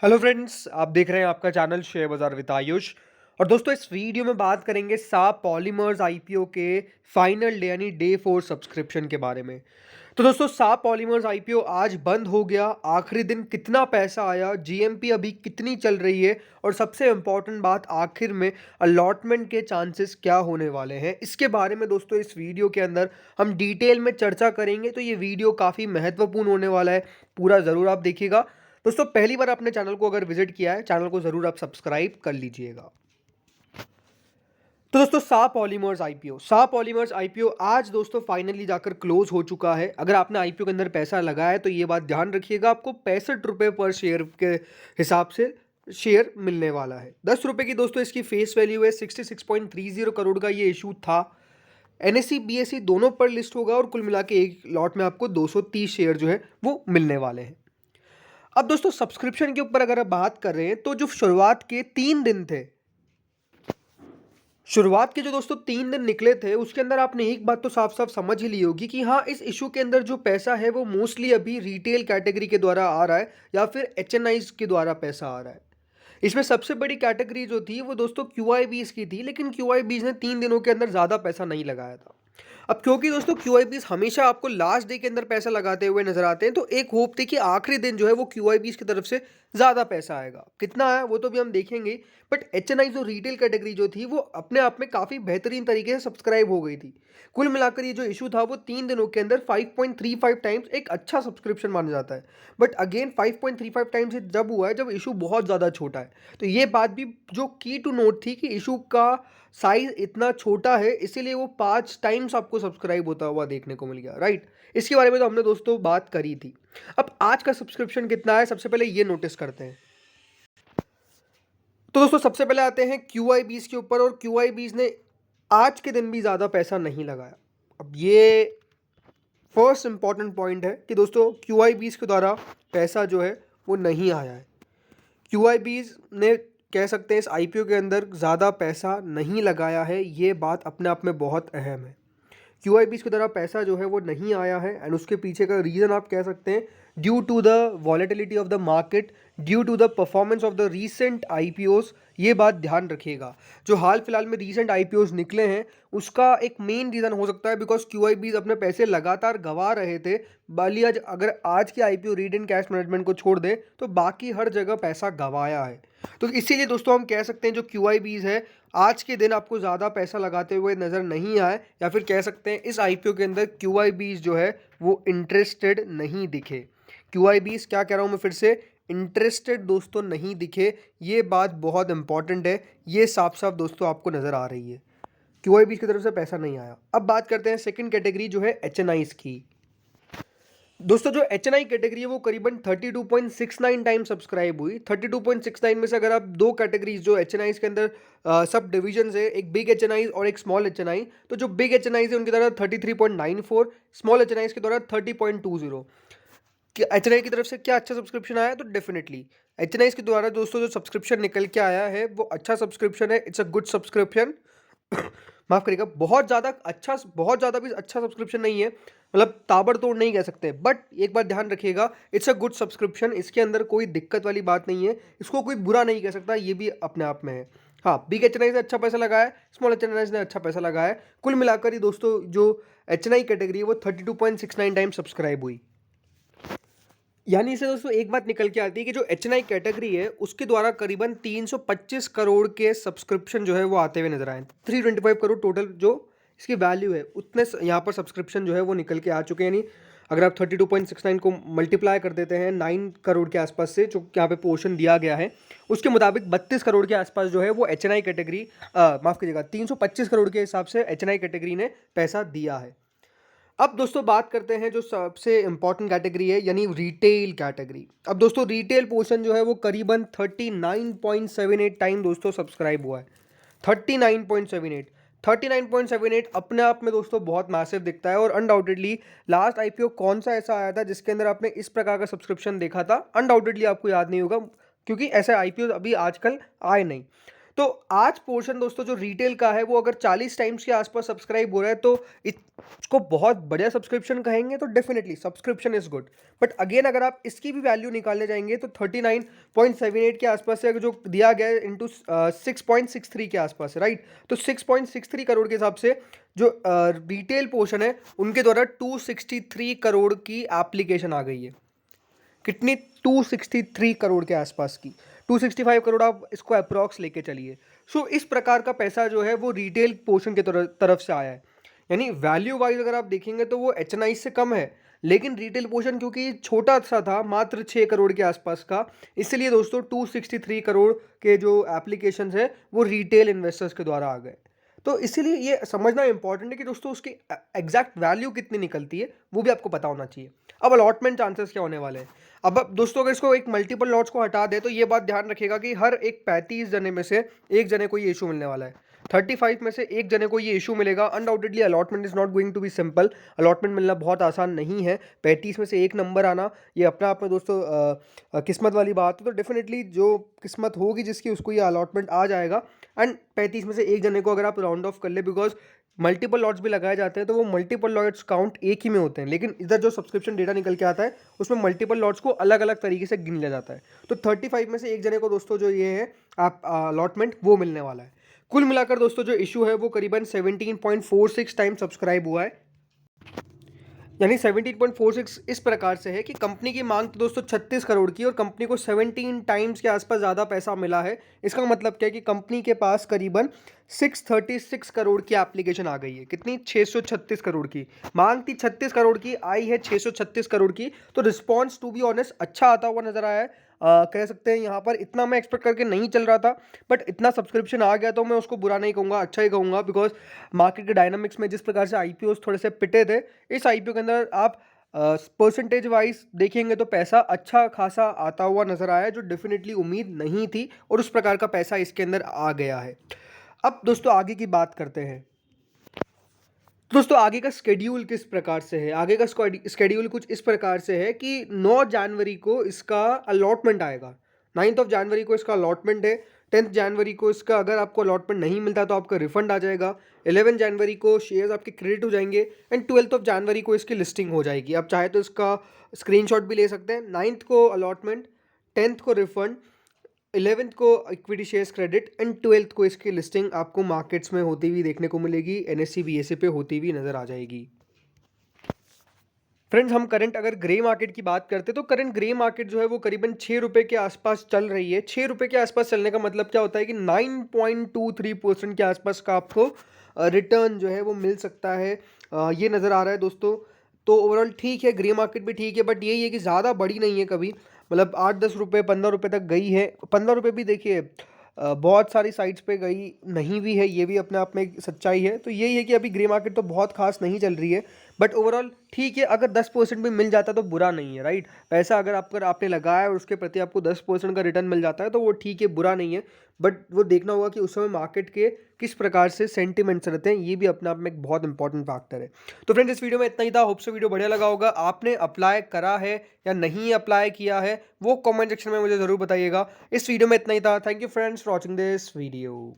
Hello friends, आप देख रहे हैं आपका चैनल शेयर बाजार विद आयुष। और दोस्तों, इस वीडियो में बात करेंगे साप पॉलीमर्स आईपीओ के फाइनल डे यानी डे 4 सब्सक्रिप्शन के बारे में। तो दोस्तों, साप पॉलीमर्स आईपीओ आज बंद हो गया। आखिरी दिन कितना पैसा आया, जीएमपी अभी कितनी चल रही है, और सबसे इंपॉर्टेंट बात आखिर में अलॉटमेंट के चांसेस क्या होने वाले हैं, इसके बारे में दोस्तों इस वीडियो के अंदर हम डिटेल में चर्चा करेंगे। तो ये वीडियो काफ़ी महत्वपूर्ण होने वाला है, पूरा ज़रूर आप देखिएगा। दोस्तों, पहली बार अपने चैनल को अगर विजिट किया है, चैनल को ज़रूर आप सब्सक्राइब कर लीजिएगा। तो दोस्तों, सा पॉलीमर्स आईपीओ आज दोस्तों फाइनली जाकर क्लोज हो चुका है। अगर आपने आईपीओ के अंदर पैसा लगाया है तो ये बात ध्यान रखिएगा, आपको 65 रुपये पर शेयर के हिसाब से शेयर मिलने वाला है। 10 रुपये की दोस्तों इसकी फेस वैल्यू है। 66.30 करोड़ का ये इशू था। एनएससी बीएससी दोनों पर लिस्ट होगा और कुल मिला के एक लॉट में आपको 230 शेयर जो है वो मिलने वाले हैं। अब दोस्तों, सब्सक्रिप्शन के ऊपर अगर आप बात कर रहे हैं तो जो शुरुआत के 3 दिन थे, शुरुआत के जो दोस्तों 3 दिन निकले थे, उसके अंदर आपने एक बात तो साफ साफ समझ ही ली होगी कि हाँ, इस इशू के अंदर जो पैसा है वो मोस्टली अभी रिटेल कैटेगरी के द्वारा आ रहा है या फिर एचएनआईज के द्वारा पैसा आ रहा है। इसमें सबसे बड़ी कैटेगरी जो थी वो दोस्तों क्यूआईबीज की थी, लेकिन क्यूआईबीज ने 3 दिनों के अंदर ज़्यादा पैसा नहीं लगाया था। अब क्योंकि दोस्तों क्यूआईबीज हमेशा आपको लास्ट डे के अंदर पैसा लगाते हुए नजर आते हैं, तो एक होप थी कि आखिरी दिन जो है वो क्यूआईबीज की तरफ से ज़्यादा पैसा आएगा। कितना आया वो तो भी हम देखेंगे, बट एचएनआई जो रिटेल कैटेगरी जो थी वो अपने आप में काफ़ी बेहतरीन तरीके से सब्सक्राइब हो गई थी। कुल मिलाकर ये जो इशू था वो 3 दिनों के अंदर 5.35 टाइम्स एक अच्छा सब्सक्रिप्शन माना जाता है। बट अगेन 5.35 टाइम्स जब हुआ है जब इशू बहुत ज़्यादा छोटा है। तो ये बात भी जो की टू नोट थी कि इशू का साइज इतना छोटा है, इसीलिए वो 5 टाइम्स आपको सब्सक्राइब होता हुआ देखने को मिल गया, राइट। इसके बारे में तो हमने दोस्तों बात करी थी। अब आज का सब्सक्रिप्शन कितना है, सबसे पहले ये नोटिस करते हैं। तो दोस्तों, सबसे पहले आते हैं क्यूआईबीज के ऊपर, और क्यूआईबीज ने आज के दिन भी ज़्यादा पैसा नहीं लगाया। अब ये फर्स्ट इंपॉर्टेंट पॉइंट है कि दोस्तों क्यूआईबीज के द्वारा पैसा जो है वो नहीं आया है। क्यूआईबीज ने कह सकते हैं इस आईपीओ के अंदर ज़्यादा पैसा नहीं लगाया है, ये बात अपने आप में बहुत अहम है। क्यूआईबीज की तरह पैसा जो है वो नहीं आया है, एंड उसके पीछे का रीज़न आप कह सकते हैं due to the volatility of the market, due to the performance of the recent IPOs. ये बात ध्यान रखिएगा, जो हाल फिलहाल में रीसेंट आईपीओस निकले हैं उसका एक मेन रीज़न हो सकता है बिकॉज क्यूआईबीज अपने पैसे लगातार गंवा रहे थे। बालियाज अगर आज के IPO read and cash management को छोड़ दें तो बाकी हर जगह पैसा गंवाया है। तो इसीलिए दोस्तों हम कह सकते हैं जो क्यूआईबीज है आज के दिन आपको ज़्यादा पैसा लगाते हुए नज़र नहीं आए, या फिर कह सकते हैं इस आईपीओ के अंदर क्यूआईबीज जो है वो इंटरेस्टेड नहीं दिखे। क्यूआईबीज क्या कह रहा हूँ मैं फिर से, इंटरेस्टेड दोस्तों नहीं दिखे। ये बात बहुत इंपॉर्टेंट है, ये साफ साफ दोस्तों आपको नज़र आ रही है। क्यूआईबीज की तरफ से पैसा नहीं आया। अब बात करते हैं सेकंड कैटेगरी जो है एचएनआईज की। दोस्तों, जो एचएनआई कैटेगरी है वो करीबन 32.69 टाइम सब्सक्राइब हुई। 32.69 में से अगर आप दो कैटेगरीज जो एचएनआई के अंदर सब डिविजन है, एक बिग एचएनआई और एक स्मॉल एचएनआई, तो जो बिग एचएनआई है उनकी तरह 33.94, स्मॉल एचएनआई के द्वारा 30.20। एचएनआई की तरफ से क्या अच्छा सब्सक्रिप्शन आया, तो डेफिनेटली एचएनआई के द्वारा दोस्तों जो सब्सक्रिप्शन निकल के आया है वो अच्छा सब्सक्रिप्शन है। It's a good subscription. माफ करिएगा, बहुत ज़्यादा भी अच्छा सब्सक्रिप्शन नहीं है, मतलब ताबड़तोड़ नहीं कह सकते, बट एक बात ध्यान रखिएगा, इट्स अ गुड सब्सक्रिप्शन। इसके अंदर कोई दिक्कत वाली बात नहीं है, इसको कोई बुरा नहीं कह सकता, ये भी अपने आप में है। हाँ, बिग एचएनआई ने अच्छा पैसा लगाया है, स्मॉल एचएनआई ने अच्छा पैसा लगाया है। कुल मिलाकर ही दोस्तों जो एचएनआई कैटेगरी है वो 32.69 टाइम सब्सक्राइब हुई। यानी इससे दोस्तों एक बात निकल के आती है कि जो एचएनआई कैटेगरी है उसके द्वारा करीबन 325 करोड़ के सब्सक्रिप्शन जो है वो आते हुए नजर आए। 325 करोड़ टोटल जो इसकी वैल्यू है, उतने यहाँ पर सब्सक्रिप्शन जो है वो निकल के आ चुके हैं। यानी अगर आप 32.69 को मल्टीप्लाई कर देते हैं 9 करोड़ के आसपास से, जो यहाँ पे पोर्शन दिया गया है उसके मुताबिक 32 करोड़ के आसपास जो है वो एचएनआई कैटेगरी, माफ़ कीजिएगा, 325 करोड़ के हिसाब से एचएनआई कैटेगरी ने पैसा दिया है। अब दोस्तों बात करते हैं जो सबसे इंपॉर्टेंट कैटेगरी है, यानी रिटेल कैटेगरी। अब दोस्तों रिटेल पोर्शन जो है वो करीबन 39.78 टाइम दोस्तों सब्सक्राइब हुआ है। 39.78, 39.78 अपने आप में दोस्तों बहुत मैसिव दिखता है। और अनडाउटेडली लास्ट आईपीओ कौन सा ऐसा आया था जिसके अंदर आपने इस प्रकार का सब्सक्रिप्शन देखा था, अनडाउटेडली आपको याद नहीं होगा, क्योंकि ऐसे आईपीओ अभी आजकल आए नहीं। तो आज पोर्शन दोस्तों जो रिटेल का है वो अगर 40 टाइम्स के आसपास सब्सक्राइब हो रहा है तो इसको बहुत बढ़िया सब्सक्रिप्शन कहेंगे, तो definitely subscription is good. But again अगर आप इसकी भी वैल्यू निकालने जाएंगे तो 39.78 के आसपास से जो दिया गया है इंटू 6.63 के आसपास है, राइट। तो 6.63 करोड़ के हिसाब से जो रिटेल पोर्शन है उनके द्वारा 263 करोड़ की एप्लीकेशन आ गई है। कितनी? 263 करोड़ के आसपास की, 265 करोड़ आप इसको अप्रॉक्स लेके चलिए। सो इस प्रकार का पैसा जो है वो रिटेल पोर्शन के तरफ से आया है। यानी वैल्यू वाइज अगर आप देखेंगे तो वो एच से कम है, लेकिन रिटेल पोर्शन क्योंकि छोटा सा था, मात्र 6 करोड़ के आसपास का, इसलिए दोस्तों 263 करोड़ के जो एप्लीकेशंस है वो रिटेल इन्वेस्टर्स के द्वारा आ गए। तो इसीलिए ये समझना इंपॉर्टेंट है कि दोस्तों उसकी एग्जैक्ट वैल्यू कितनी निकलती है वो भी आपको पता होना चाहिए। अब अलॉटमेंट चांसेस क्या होने वाले हैं? अब दोस्तों अगर इसको एक मल्टीपल लॉट्स को हटा दे तो ये बात ध्यान रखिएगा कि हर एक 35 जने में से एक जने को ये इशू मिलने वाला है। 35 में से एक जने को ये इशू मिलेगा। Undoubtedly allotment is not going to be simple. Allotment मिलना बहुत आसान नहीं है। 35 में से एक नंबर आना ये अपने आप में दोस्तों किस्मत वाली बात है। तो डेफिनेटली जो किस्मत होगी जिसकी उसको ये अलॉटमेंट आ जाएगा। एंड 35 में से एक जने को अगर आप राउंड ऑफ कर ले, बिकॉज मल्टीपल लॉट्स भी लगाए जाते हैं तो वो मल्टीपल लॉट्स काउंट एक ही में होते हैं, लेकिन इधर जो सब्सक्रिप्शन डेटा निकल के आता है उसमें मल्टीपल लॉट्स को अलग अलग तरीके से गिन लिया जाता है। तो 35 में से एक जने को दोस्तों जो ये है आप अलॉटमेंट वो मिलने वाला है। कुल मिलाकर दोस्तों जो इशू है वो करीबन 17.46 टाइम सब्सक्राइब हुआ है। यानी 17.46 इस प्रकार से है कि कंपनी की मांग तो दोस्तों 36 करोड़ की और कंपनी को 17 टाइम्स के आसपास ज़्यादा पैसा मिला है। इसका मतलब क्या है कि कंपनी के पास करीबन 636 करोड़ की एप्लीकेशन आ गई है। कितनी? 636 करोड़ की। मांग थी 36 करोड़ की, आई है 636 करोड़ की। तो रिस्पॉन्स टू बी ऑनेस्ट अच्छा आता हुआ नजर आया है। कह सकते हैं यहाँ पर इतना मैं एक्सपेक्ट करके नहीं चल रहा था, बट इतना सब्सक्रिप्शन आ गया तो मैं उसको बुरा नहीं कहूँगा, अच्छा ही कहूँगा। बिकॉज मार्केट के डायनामिक्स में जिस प्रकार से आईपीओस थोड़े से पिटे थे, इस आईपीओ के अंदर आप परसेंटेज वाइज देखेंगे तो पैसा अच्छा खासा आता हुआ नजर आया, जो डेफिनेटली उम्मीद नहीं थी और उस प्रकार का पैसा इसके अंदर आ गया है। अब दोस्तों आगे की बात करते हैं। दोस्तों आगे का स्केड्यूल किस प्रकार से है? आगे का स्केड्यूल कुछ इस प्रकार से है कि 9 जनवरी को इसका अलॉटमेंट आएगा। 9 जनवरी को इसका अलॉटमेंट है। 10 जनवरी को इसका अगर आपको अलॉटमेंट नहीं मिलता तो आपका रिफंड आ जाएगा। 11 जनवरी को शेयर्स आपके क्रेडिट हो जाएंगे एंड 12 जनवरी को इसकी लिस्टिंग हो जाएगी। आप चाहे तो इसका स्क्रीनशॉट भी ले सकते हैं। 9 को अलॉटमेंट, 10 को रिफंड, 11th को equity shares credit and 12th को इसकी लिस्टिंग आपको मार्केट्स में होती हुई देखने को मिलेगी। एनएससी बीएससी पे होती हुई नजर आ जाएगी। फ्रेंड्स हम करंट अगर ग्रे मार्केट की बात करते हैं तो करंट ग्रे मार्केट जो है वो करीबन 6 रुपये के आसपास चल रही है। 6 रुपये के आसपास चलने का मतलब क्या होता है कि 9.23% के आसपास का आपको रिटर्न जो है वो मिल सकता है। ये नज़र आ रहा है दोस्तों। तो ओवरऑल ठीक है, ग्रे मार्केट भी ठीक है, बट यही है कि ज़्यादा बड़ी नहीं है कभी। मतलब 8-10 रुपये, 15 रुपये तक गई है। 15 रुपये भी देखिए बहुत सारी साइट्स पे गई नहीं भी है, ये भी अपने आप में एक सच्चाई है। तो यही है कि अभी ग्रे मार्केट तो बहुत खास नहीं चल रही है, बट ओवरऑल ठीक है। अगर 10% भी मिल जाता तो बुरा नहीं है, राइट। पैसा अगर आपने लगाया और उसके प्रति आपको 10% का रिटर्न मिल जाता है तो वो ठीक है, बुरा नहीं है। बट वो देखना होगा कि उस समय मार्केट के किस प्रकार से सेंटिमेंट्स रहते हैं, ये भी अपने आप में एक बहुत इंपॉर्टेंट फैक्टर है। तो फ्रेंड्स इस वीडियो में इतना ही था। होप से वीडियो बढ़िया लगा होगा। आपने अप्लाई करा है या नहीं अप्लाई किया है वो कमेंट सेक्शन में मुझे ज़रूर बताइएगा। इस वीडियो में इतना ही था। Thank you friends for watching this video.